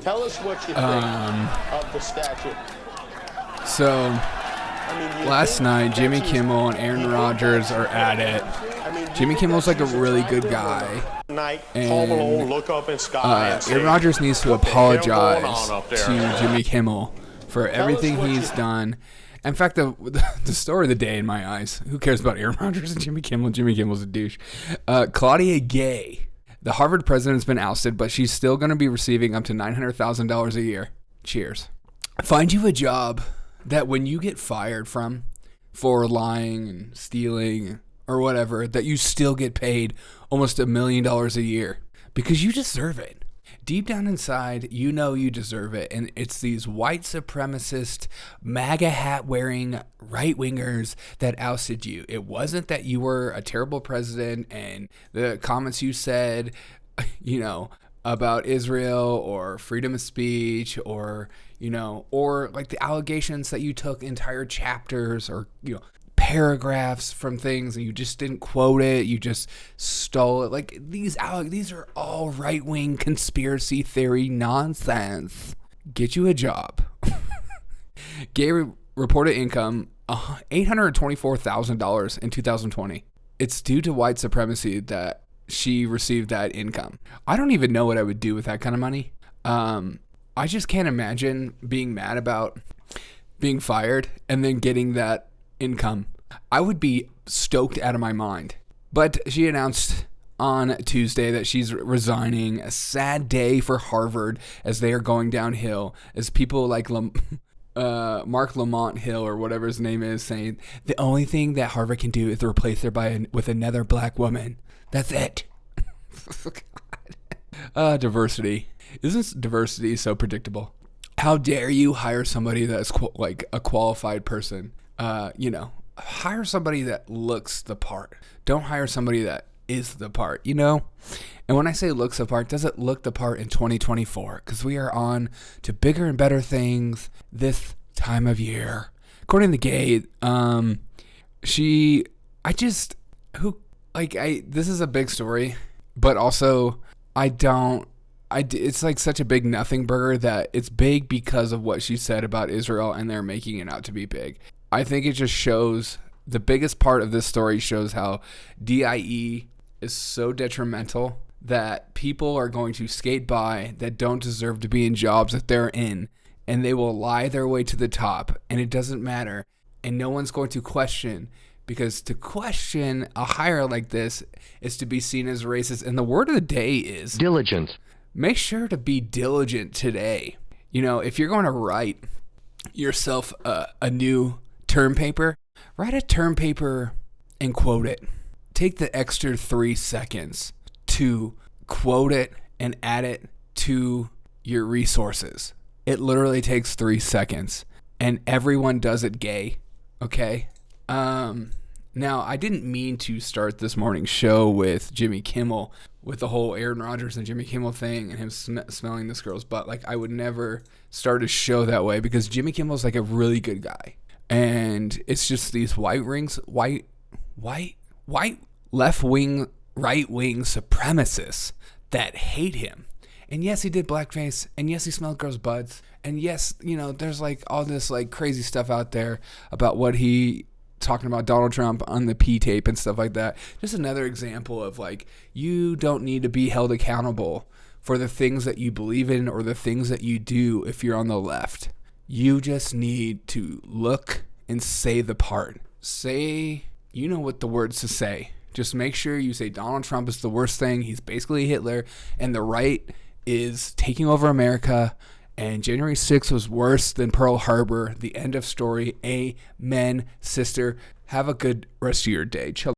Tell us what you think of the statue. So, last night, Jimmy Kimmel and Aaron Rodgers are at it. Jimmy Kimmel's like a really good guy. And Aaron Rodgers needs to apologize to Jimmy Kimmel for everything he's done. In fact, the story of the day in my eyes, who cares about Aaron Rodgers and Jimmy Kimmel? Jimmy Kimmel's a douche. Claudine Gay, the Harvard president's been ousted, but she's still going to be receiving up to $900,000 a year. Cheers. Find you a job that when you get fired from for lying and stealing or whatever, that you still get paid almost $1 million a year because you deserve it. Deep down inside, you know you deserve it. And it's these white supremacist, MAGA hat wearing right wingers that ousted you. It wasn't that you were a terrible president and the comments you said, about Israel or freedom of speech or like the allegations that you took entire chapters or, paragraphs from things and you just didn't quote it, you just stole it. Like these are all right-wing conspiracy theory nonsense. Get you a job. Gay reported income $824,000 in 2020. It's due to white supremacy that she received that income. I don't even know what I would do with that kind of money. I just can't imagine being mad about being fired and then getting that income. I would be stoked out of my mind. But she announced on Tuesday that she's resigning. A sad day for Harvard as they are going downhill, as people like Mark Lamont Hill or whatever his name is saying the only thing that Harvard can do is replace her with another black woman. That's it. Diversity. Isn't diversity so predictable? How dare you hire somebody that's like a qualified person? Hire somebody that looks the part. Don't hire somebody that is the part, And when I say looks the part, does it look the part in 2024? Because we are on to bigger and better things this time of year. According to Gay, this is a big story, but also it's like such a big nothing burger that it's big because of what she said about Israel and they're making it out to be big. I think it just shows, the biggest part of this story shows how DIE is so detrimental that people are going to skate by that don't deserve to be in jobs that they're in, and they will lie their way to the top, and it doesn't matter, and no one's going to question, because to question a hire like this is to be seen as racist, and the word of the day is diligence. Make sure to be diligent today. If you're going to write yourself a new term paper, write a term paper and quote it. Take the extra 3 seconds to quote it and add it to your resources. It literally takes 3 seconds and everyone does it, Gay. Okay? Now, I didn't mean to start this morning's show with Jimmy Kimmel, with the whole Aaron Rodgers and Jimmy Kimmel thing and him smelling this girl's butt. Like, I would never start a show that way because Jimmy Kimmel's like a really good guy. And it's just these left-wing, right-wing supremacists that hate him. And yes, he did blackface. And yes, he smelled girls' butts. And yes, there's like all this like crazy stuff out there about what he talking about Donald Trump on the P tape and stuff like that. Just another example of like, you don't need to be held accountable for the things that you believe in or the things that you do if you're on the left. You just need to look and say the part. Say, what the words to say. Just make sure you say Donald Trump is the worst thing. He's basically Hitler. And the right is taking over America. And January 6th was worse than Pearl Harbor. The end of story. Amen, sister. Have a good rest of your day. Chill.